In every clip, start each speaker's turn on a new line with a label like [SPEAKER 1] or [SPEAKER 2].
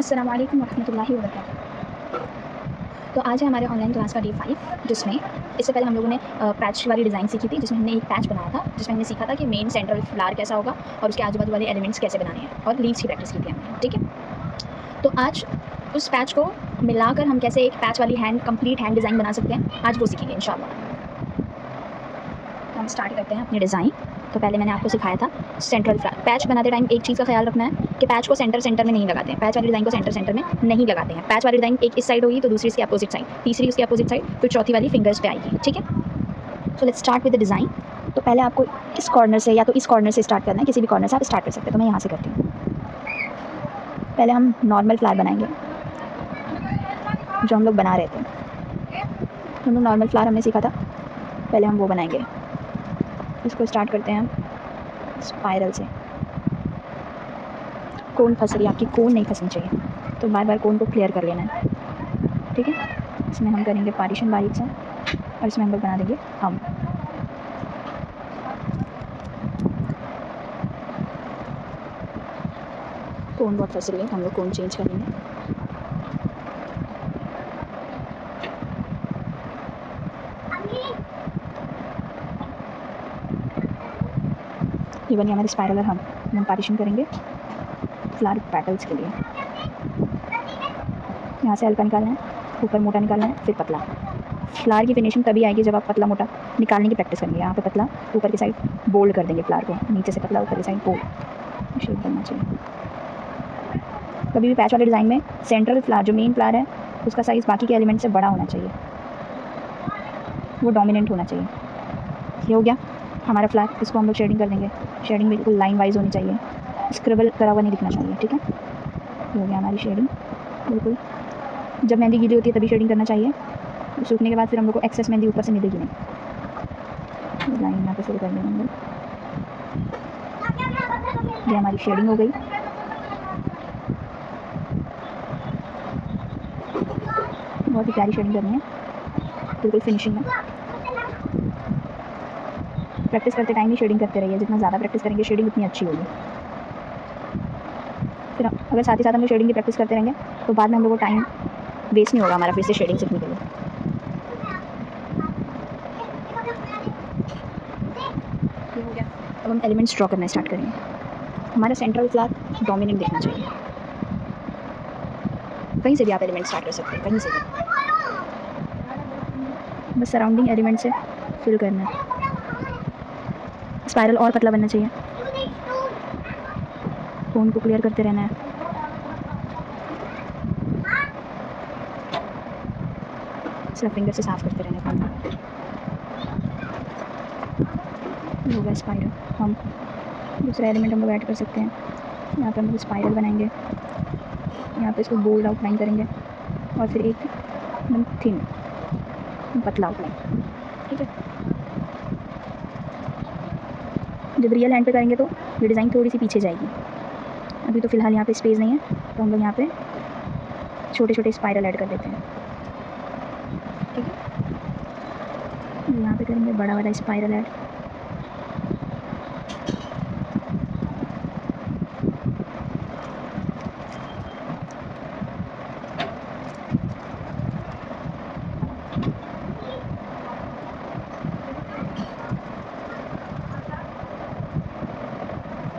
[SPEAKER 1] अस्सलाम वालेकुम वरहमतुल्लाहि वबरकातुहू। तो आज है हमारे ऑनलाइन क्लास का डे 5 जिसमें इससे पहले हम लोगों ने पैच वाली डिज़ाइन सीखी थी, जिसमें हमने एक पैच बनाया था, जिसमें हमने सीखा था कि मेन सेंट्रल फ्लावर कैसा होगा और उसके आजू बाजू वाले एलिमेंट्स कैसे बनाने हैं, और लीव्स की प्रैक्टिस की थी हमने। ठीक है, तो आज उस पैच को मिलाकर हम कैसे एक पैच वाली कंप्लीट हैंड डिज़ाइन बना सकते हैं, आज वो सीखेंगे इंशाल्लाह। तो हम स्टार्ट करते हैं अपनी डिज़ाइन। तो पहले मैंने आपको सिखाया था सेंट्रल फ्लावर। पैच बनाते टाइम एक चीज़ का ख्याल रखना है कि पैच को सेंटर में नहीं लगाते हैं, पैच वाली डिज़ाइन को सेंटर में नहीं लगाते हैं। पैच वाली डिज़ाइन एक इस साइड होगी तो दूसरी इसकी अपोजिट साइड, तीसरी उसकी अपोजिट साइड, फिर चौथी वाली फिंगर्स पे आएगी। ठीक है, so let's start with the design. तो पहले आपको इस कॉर्नर से या तो इस कॉर्नर से स्टार्ट करना है, किसी भी कॉर्नर से आप स्टार्ट कर सकते हैं। तो मैं यहाँ से करती हूँ। पहले हम नॉर्मल फ्लावर बनाएंगे जो हम लोग बना रहे थे। हम लोग नॉर्मल फ्लावर हमने सीखा था, पहले हम वो बनाएंगे। इसको स्टार्ट करते हैं हम स्पाइरल से। कोन फंस रही है आपकी, कोन नहीं फंसनी चाहिए, तो बार बार कोन को क्लियर कर लेना है। ठीक है, इसमें हम करेंगे पार्टीशन बारीक से, और इसमें हम लोग बना देंगे हम। कोन बहुत फंस रही है तो हम लोग कोन चेंज करेंगे। ये बनी हमारी स्पाइरल, और हम पार्टीशन करेंगे फ्लावर पेटल्स के लिए। यहाँ से हल्का निकालना है, ऊपर मोटा निकालना है, फिर पतला। फ्लावर की फिनिशिंग तभी आएगी जब आप पतला मोटा निकालने की प्रैक्टिस करेंगे। यहाँ पे पतला, ऊपर की साइड बोल्ड कर देंगे फ्लावर को, नीचे से पतला, ऊपर की साइड बोल्ड शेप बनना चाहिए। कभी भी पैच वाले डिज़ाइन में सेंट्रल फ्लावर जो मेन फ्लावर है उसका साइज़ बाकी के एलिमेंट से बड़ा होना चाहिए, वो डोमिनेंट होना चाहिए। ये हो गया हमारा फ्लावर। इसको हम लोग शेडिंग कर देंगे। शेडिंग बिल्कुल लाइन वाइज होनी चाहिए, स्क्रिबल करा हुआ नहीं दिखना चाहिए। ठीक है, ये हो गया हमारी शेडिंग। बिल्कुल जब मेहंदी गीली होती है तभी शेडिंग करना चाहिए, सूखने के बाद फिर हम लोग को एक्सेस मेहंदी ऊपर से मिलेगी नहीं। लाइन यहाँ पे शुरू कर देंगे हम लोग। ये हमारी शेडिंग हो गई। बहुत ही प्यारी शेडिंग करनी है, बिल्कुल फिनिशिंग में। प्रैक्टिस करते टाइम ही शेडिंग करते रहिए, जितना ज़्यादा प्रैक्टिस करेंगे शेडिंग उतनी अच्छी होगी। फिर अगर साथ ही साथ हम लोग शेडिंग की प्रैक्टिस करते रहेंगे तो बाद में हम लोग को टाइम वेस्ट नहीं होगा हमारा फिर से शेडिंग सीखने के लिए। ये हो गया। अब हम एलिमेंट्स ड्रॉ करना स्टार्ट करेंगे। हमारा सेंट्रल फ्लावर डोमिनेंट देखना चाहिए। कहीं से भी आप एलिमेंट स्टार्ट कर सकते हैं, कहीं से भी, बस सराउंडिंग एलिमेंट से फिल करना है। स्पाइरल और पतला बनना चाहिए, कोन को क्लियर करते रहना है। सिर्फ फिंगर से साफ करते रहना है। हो गया स्पाइरल। हम दूसरा एलिमेंट हम लोग ऐड कर सकते हैं। यहाँ पे हम लोग स्पाइरल बनाएंगे, यहाँ पे इसको बोल्ड आउटलाइन करेंगे, और फिर एक एकदम थिन पतला आउटलाइन। ठीक है, जब रियल हैंड पे करेंगे तो ये डिज़ाइन थोड़ी सी पीछे जाएगी। अभी तो फ़िलहाल यहाँ पे स्पेस नहीं है, तो हम लोग यहाँ पे छोटे छोटे स्पाइरल ऐड कर देते हैं। ठीक है, यहाँ पे करेंगे बड़ा वाला स्पाइरल ऐड।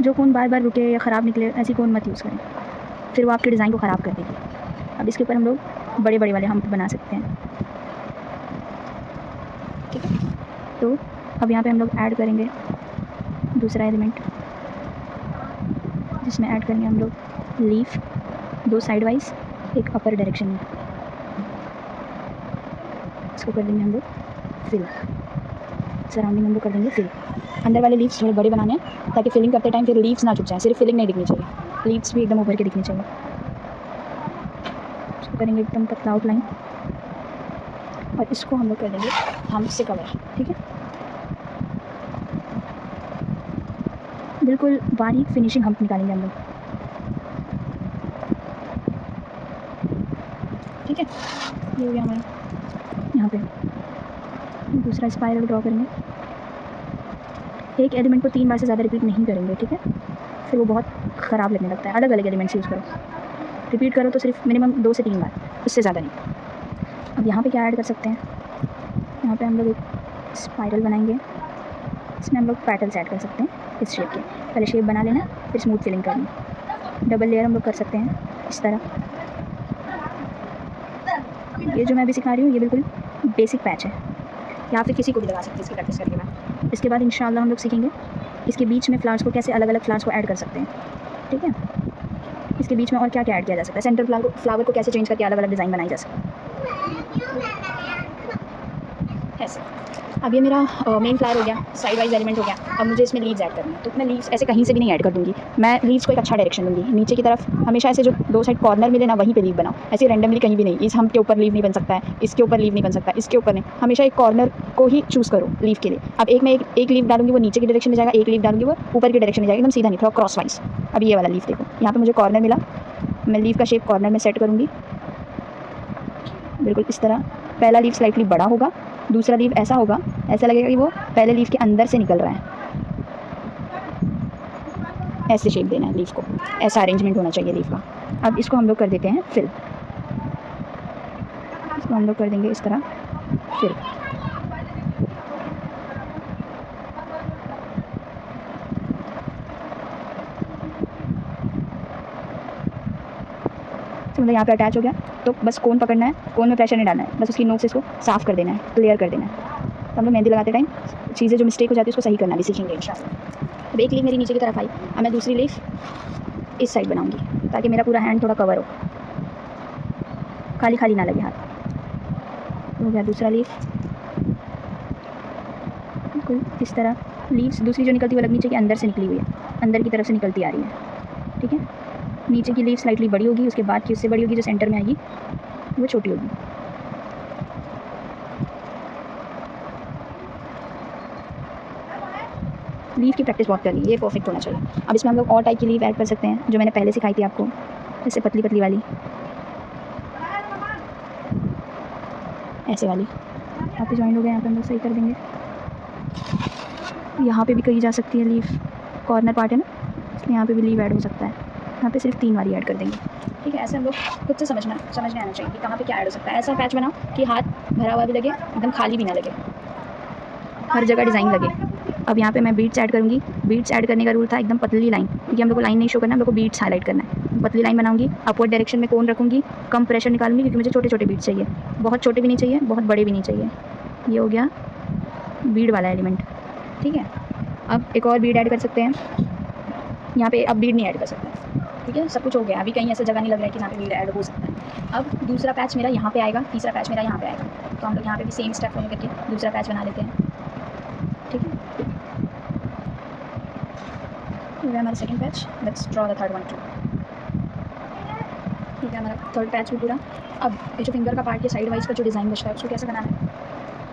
[SPEAKER 1] जो कोन बार बार रुके या ख़राब निकले, ऐसी कोन मत यूज़ करें, फिर वो आपके डिज़ाइन को ख़राब कर देगी। अब इसके ऊपर हम लोग बड़े बड़े वाले हम्प बना सकते हैं। ठीक है, तो अब यहाँ पे हम लोग ऐड करेंगे दूसरा एलिमेंट, जिसमें ऐड करेंगे हम लोग लीफ, दो साइड वाइज, एक अपर डायरेक्शन में। इसको कर देंगे हम लोग फिल, सराउंडिंग हम लोग कर देंगे फिल। अंदर वाले लीव्स थोड़े बड़े बनाने हैं ताकि फिलिंग करते टाइम फिर लीव्स ना छुप जाए, सिर्फ फिलिंग नहीं दिखनी चाहिए, लीव्स भी एकदम उभर के दिखनी चाहिए। इसको करेंगे एकदम पतला आउटलाइन, और इसको हम लोग कर देंगे हम से कवर। ठीक है, बिल्कुल बारीक फिनिशिंग हम निकालेंगे हम लोग। ठीक है, ये हो गया हमारा। यहाँ पे दूसरा स्पाइरल ड्रॉ करेंगे। एक एलिमेंट को 3 बार से ज़्यादा रिपीट नहीं करेंगे। ठीक है, फिर वो बहुत ख़राब लगने लगता है। अलग अलग एलिमेंट्स यूज़ करो। रिपीट करो तो सिर्फ मिनिमम 2 से 3 बार, उससे ज़्यादा नहीं। अब यहाँ पे क्या ऐड कर सकते हैं, यहाँ पे हम लोग एक स्पाइरल बनाएंगे, इसमें हम लोग पैटल्स ऐड कर सकते हैं इस शेप के। पहले शेप बना लेना, फिर स्मूथ फिलिंग करनी। डबल लेयर हम लोग कर सकते हैं इस तरह। ये जो मैं अभी सिखा रही हूँ ये बिल्कुल बेसिक पैच है, या फिर किसी को भी लगा सकते हैं इसकी प्रैक्टिस करके बाद। इसके बाद इंशाल्लाह हम लोग सीखेंगे इसके बीच में फ्लावर्स को कैसे अलग अलग फ्लावर्स को ऐड कर सकते हैं, ठीक है। इसके बीच में और क्या क्या ऐड किया जा सकता है, सेंटर फ्लावर को कैसे चेंज करके अलग अलग डिज़ाइन बनाई जा सकती है ऐसे। अब ये मेरा मेन फ्लावर हो गया, साइड वाइज एलिमेंट हो गया। अब मुझे इसमें लीव्स ऐड करनी है, तो मैं लीव्स ऐसे कहीं से भी नहीं ऐड कर दूँगी, मैं लीव्स को एक अच्छा डायरेक्शन दूँगी नीचे की तरफ। हमेशा ऐसे जो 2 साइड कॉर्नर मिले ना वहीं पे लीव बनाओ, ऐसे रैंडमली कहीं भी नहीं। इस हम के ऊपर लीव नहीं बन सकता है, इसके ऊपर लीव नहीं बन सकता, इसके ऊपर नहीं, हमेशा एक कॉर्नर को ही चूज़ करो लीव के लिए। अब एक मैं एक लीव डालूंगी वो नीचे की डायरेक्शन में जाएगा, एक लीव डालूंगी वो ऊपर की डायरेक्शन में जाएगा, एकदम सीधा नहीं, थोड़ा क्रॉस वाइज। अब ये वाला लीव देखो, यहाँ पे मुझे कॉर्नर मिला, मैं लीव का शेप कॉर्नर में सेट करूँगी बिल्कुल इस तरह। पहला लीव स्लाइटली बड़ा होगा, दूसरा लीव ऐसा होगा, ऐसा लगेगा कि वो पहले लीव के अंदर से निकल रहा है। ऐसे शेप देना है लीव को, ऐसा अरेंजमेंट होना चाहिए लीव का। अब इसको हम लोग कर देते हैं फिल, इसको हम लोग कर देंगे इस तरह फिल। तो मतलब यहाँ पे अटैच हो गया, तो बस कोन पकड़ना है, कोन में प्रेशर नहीं डालना है, बस उसकी नोक से इसको साफ़ कर देना है, क्लियर कर देना है। तो हम लोग मेहंदी लगाते टाइम चीज़ें जो मिस्टेक हो जाती है उसको सही करना भी सीखेंगे इंशाल्लाह। अब एक लीफ मेरी नीचे की तरफ आई, अब मैं दूसरी लीफ इस साइड बनाऊंगी ताकि मेरा पूरा हैंड थोड़ा कवर हो, खाली खाली ना लगे हाथ। हो गया दूसरा लीफ, बिल्कुल इस तरह। लीव्स दूसरी जो निकलती है वो अलग नीचे के अंदर से निकली हुई है, अंदर की तरफ से निकलती आ रही है, ठीक है। नीचे की लीफ स्लाइटली बड़ी होगी, उसके बाद की उससे बड़ी होगी, जो सेंटर में आएगी वो छोटी होगी। लीफ की प्रैक्टिस बहुत करनी है, ये परफेक्ट होना चाहिए। अब इसमें हम लोग और टाइप की लीफ ऐड कर सकते हैं जो मैंने पहले सिखाई थी आपको, जैसे पतली पतली वाली, ऐसे वाली। यहाँ पे ज्वाइन हो गए, यहाँ पे हम लोग सही कर देंगे। यहाँ पे भी कही जा सकती है लीफ, कॉर्नर पार्ट है ना, इसलिए यहाँ पे भी लीफ ऐड हो सकता है। यहाँ पे सिर्फ 3 वाली ऐड कर देंगे, ठीक है। ऐसे हम लोग खुद से समझने आना चाहिए कि कहाँ पे क्या ऐड हो सकता है। ऐसा पैच बनाओ कि हाथ भरा हुआ भी लगे, एकदम खाली भी ना लगे, हर जगह डिज़ाइन लगे। अब यहाँ पे मैं बीट्स ऐड करूँगी। बीट्स ऐड करने का रूल था एकदम पतली लाइन, क्योंकि हम लोग को लाइन नहीं शो करना, हम लोग को बीट्स हाईलाइट करना है। पतली लाइन बनाऊंगी, अपवर्ड डायरेक्शन में कोन रखूँगी, कम प्रेशर निकालूंगी क्योंकि मुझे छोटे छोटे बीट्स चाहिए, बहुत छोटे भी नहीं चाहिए, बहुत बड़े भी नहीं चाहिए। ये हो गया बीड वाला एलिमेंट, ठीक है। अब एक और बीड ऐड कर सकते हैं यहाँ पे, अब बीड नहीं ऐड कर सकते, ठीक है। सब कुछ हो गया, अभी कहीं ऐसा जगह नहीं लग रहा है कि यहाँ पे बीड ऐड हो सकता है। अब दूसरा पैच मेरा यहाँ पे आएगा, तीसरा पैच मेरा यहाँ पे आएगा, तो हम लोग यहाँ पे भी सेम स्टेप फॉलो करके दूसरा पैच बना लेते हैं, ठीक है। ये है हमारा second patch, let's draw the third one two. ठीक है, हमारा थर्ड पैच भी पूरा। अब ये जो फिंगर का पार्ट के साइड वाइज का जो डिज़ाइन बचता है उसको कैसे बनाना है,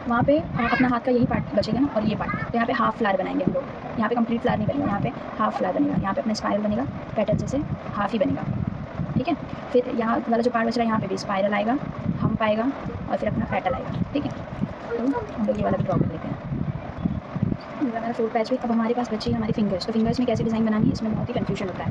[SPEAKER 1] वहाँ पे अपना हाथ का यही पार्ट बचेगा ना, और ये पार्ट, तो यहाँ पे हाफ फ्लावर बनाएंगे हम लोग। यहाँ पे कंप्लीट फ्लावर नहीं बनेगा, यहाँ पे हाफ फ्लावर बनेगा, यहाँ पे अपना स्पाइरल बनेगा, पैटर्न जैसे हाफ ही बनेगा, ठीक है। फिर यहाँ वाला जो पार्ट बच रहा है यहाँ पे भी स्पाइरल आएगा, हम्प आएगा, और फिर अपना पैटल आएगा, ठीक है। तो हम लोग ये वाला भी ड्रॉ कर लेते हैं। हमारा फोर्थ पैच भी। अब हमारे पास बची है हमारी फिंगर्स, तो फिंगर्स में कैसे डिज़ाइन बनानी है, इसमें बहुत ही कन्फ्यूजन होता है।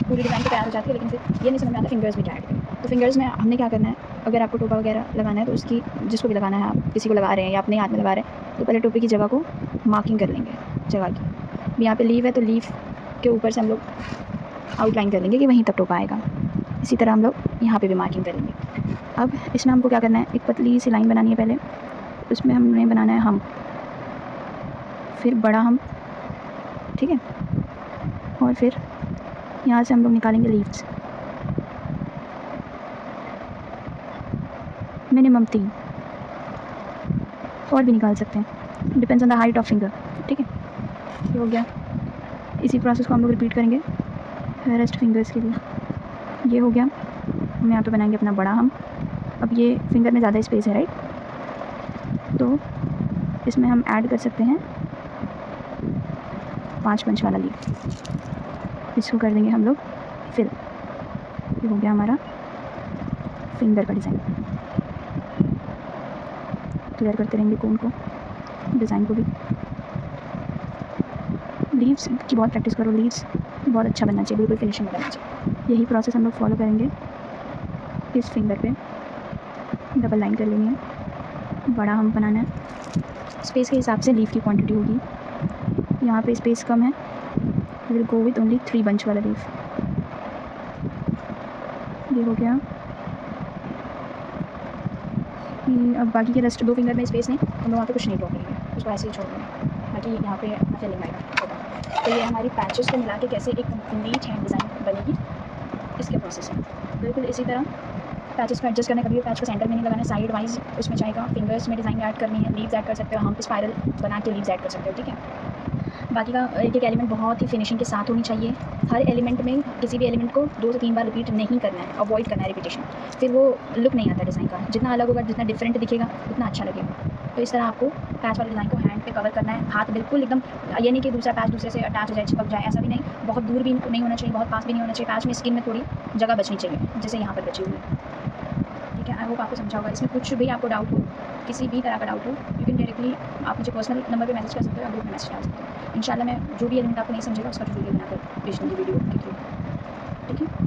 [SPEAKER 1] पूरी डिज़ाइन तो तैयार हो जाती है, लेकिन फिर ये नहीं समझ में आता फिंगर्स भी क्या ऐड करें। तो फिंगर्स में हमने क्या करना है, अगर आपको टोपा वगैरह लगाना है तो उसकी, जिसको भी लगाना है, आप किसी को लगा रहे हैं या अपने हाथ में लगा रहे हैं, तो पहले टोपे की जगह को मार्किंग कर लेंगे, जगह की। यहाँ पे लीव है तो लीव के ऊपर से हम लोग आउटलाइन कर लेंगे कि वहीं तक टोपा आएगा। इसी तरह हम लोग यहाँ पे भी मार्किंग कर लेंगे। अब इसमें हमको क्या करना है, एक पतली सी लाइन बनानी है पहले, उसमें हमने बनाना है हम, फिर बड़ा हम, ठीक है। और फिर यहाँ से हम लोग निकालेंगे लीव्स, मिनिमम 3, और भी निकाल सकते हैं, depends on the height of finger, ठीक है। ये हो गया। इसी प्रोसेस को हम लोग रिपीट करेंगे रेस्ट फिंगर्स के लिए। ये हो गया, हम यहाँ पे बनाएंगे अपना बड़ा हम। अब ये फिंगर में ज़्यादा स्पेस है, राइट, तो इसमें हम ऐड कर सकते हैं 5 पंच वाला लीव, इसको कर देंगे हम लोग फिल। ये हो गया हमारा फिंगर का डिज़ाइन। क्लियर करते रहेंगे कोन को, डिज़ाइन को भी। लीव्स की बहुत प्रैक्टिस करो, लीव्स बहुत अच्छा बनना चाहिए, बिल्कुल फिनिशिंग बनना चाहिए। यही प्रोसेस हम लोग फॉलो करेंगे। इस फिंगर पे डबल लाइन कर लेनी है, बड़ा हम बनाना है। स्पेस के हिसाब से लीफ की क्वांटिटी होगी। यहाँ पे स्पेस कम है, will go with only 3 bunch वाला लीफ। ये हो गया। अब बाकी के रेस्ट 2 फिंगर में स्पेस नहीं, हम लोग वहाँ पे कुछ नहीं ड्रॉ करेंगे, उसको ऐसे ही छोड़ देंगे, बाकी यहाँ पे फिलिंग आएगा। तो ये हमारी पैचेस को मिला के कैसे एक कंप्लीट हैंड डिज़ाइन बनेगी, इसके प्रोसेस है। बिल्कुल इसी तरह पैचेस को एडजस्ट करना, कभी भी पैच को सेंटर में नहीं लगाना, साइड वाइज उसमें चाहेगा फिंगर्स में डिज़ाइन ऐड करनी है, लीव्स ऐड कर सकते हो, हम स्पाइरल बना के लीव्स ऐड कर सकते हो, ठीक है। बाकी का एक एक एलिमेंट बहुत ही फिनिशिंग के साथ होनी चाहिए। हर एलिमेंट में किसी भी एलिमेंट को 2 से 3 बार रिपीट नहीं करना है, अवॉइड करना है रिपीटेशन, फिर वो लुक नहीं आता डिज़ाइन का। जितना अलग होगा, जितना डिफरेंट दिखेगा, उतना अच्छा लगेगा। तो इस तरह आपको पैच वाले डिज़ाइन को हैंड पे कवर करना है। हाथ बिल्कुल एकदम, ये नहीं कि दूसरा पैच दूसरे से अटैच हो जाए, चिपक जाए, ऐसा भी नहीं। बहुत दूर भी नहीं होना चाहिए, बहुत पास भी नहीं होना चाहिए। पैच में स्किन में थोड़ी जगह बचनी चाहिए, जैसे यहाँ पर बची हुई है, ठीक है। आई होप आपको समझा होगा। इसमें कुछ भी आपको डाउट हो, किसी भी तरह का डाउट हो, यू कैन डायरेक्टली आप मुझे पर्सनल नंबर पे मैसेज कर सकते हो या ग्रुप में मैसेज डाल सकते हो। इंशाल्लाह मैं जो भी एलिमेंट आपको नहीं समझेगा उसका वीडियो बनाकर भेज दूँगी वीडियो के थ्रू, ठीक है।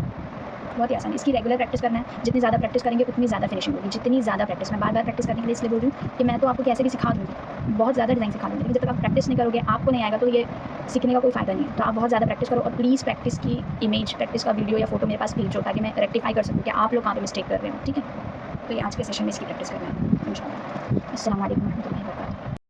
[SPEAKER 1] बहुत ही आसान है, इसकी रेगुलर प्रैक्टिस करना है। जितनी ज़्यादा प्रैक्टिस करेंगे उतनी ज़्यादा फिनिशिंग होगी, जितनी ज़्यादा प्रैक्टिस। मैं बार-बार प्रैक्टिस करने के लिए इसलिए बोल रही हूँ कि मैं तो आपको कैसे भी सिखा दूँगी, बहुत ज़्यादा डिज़ाइन सिखा दूँगी, लेकिन जब तक आप प्रैक्टिस नहीं करोगे, आपको नहीं आएगा, तो ये सीखने का कोई फ़ायदा नहीं है। तो आप बहुत ज़्यादा प्रैक्टिस करो और प्लीज़ प्रैक्टिस की इमेज, प्रैक्टिस का वीडियो या फोटो मेरे पास भेजो, ताकि मैं रेक्टिफाई कर सकूँ कि आप लोग कहाँ पे मिस्टेक कर रहे हो, ठीक है। तो ये आज के सेशन में इसकी प्रैक्टिस करना है इंशाल्लाह। अस्सलाम वालेकुम।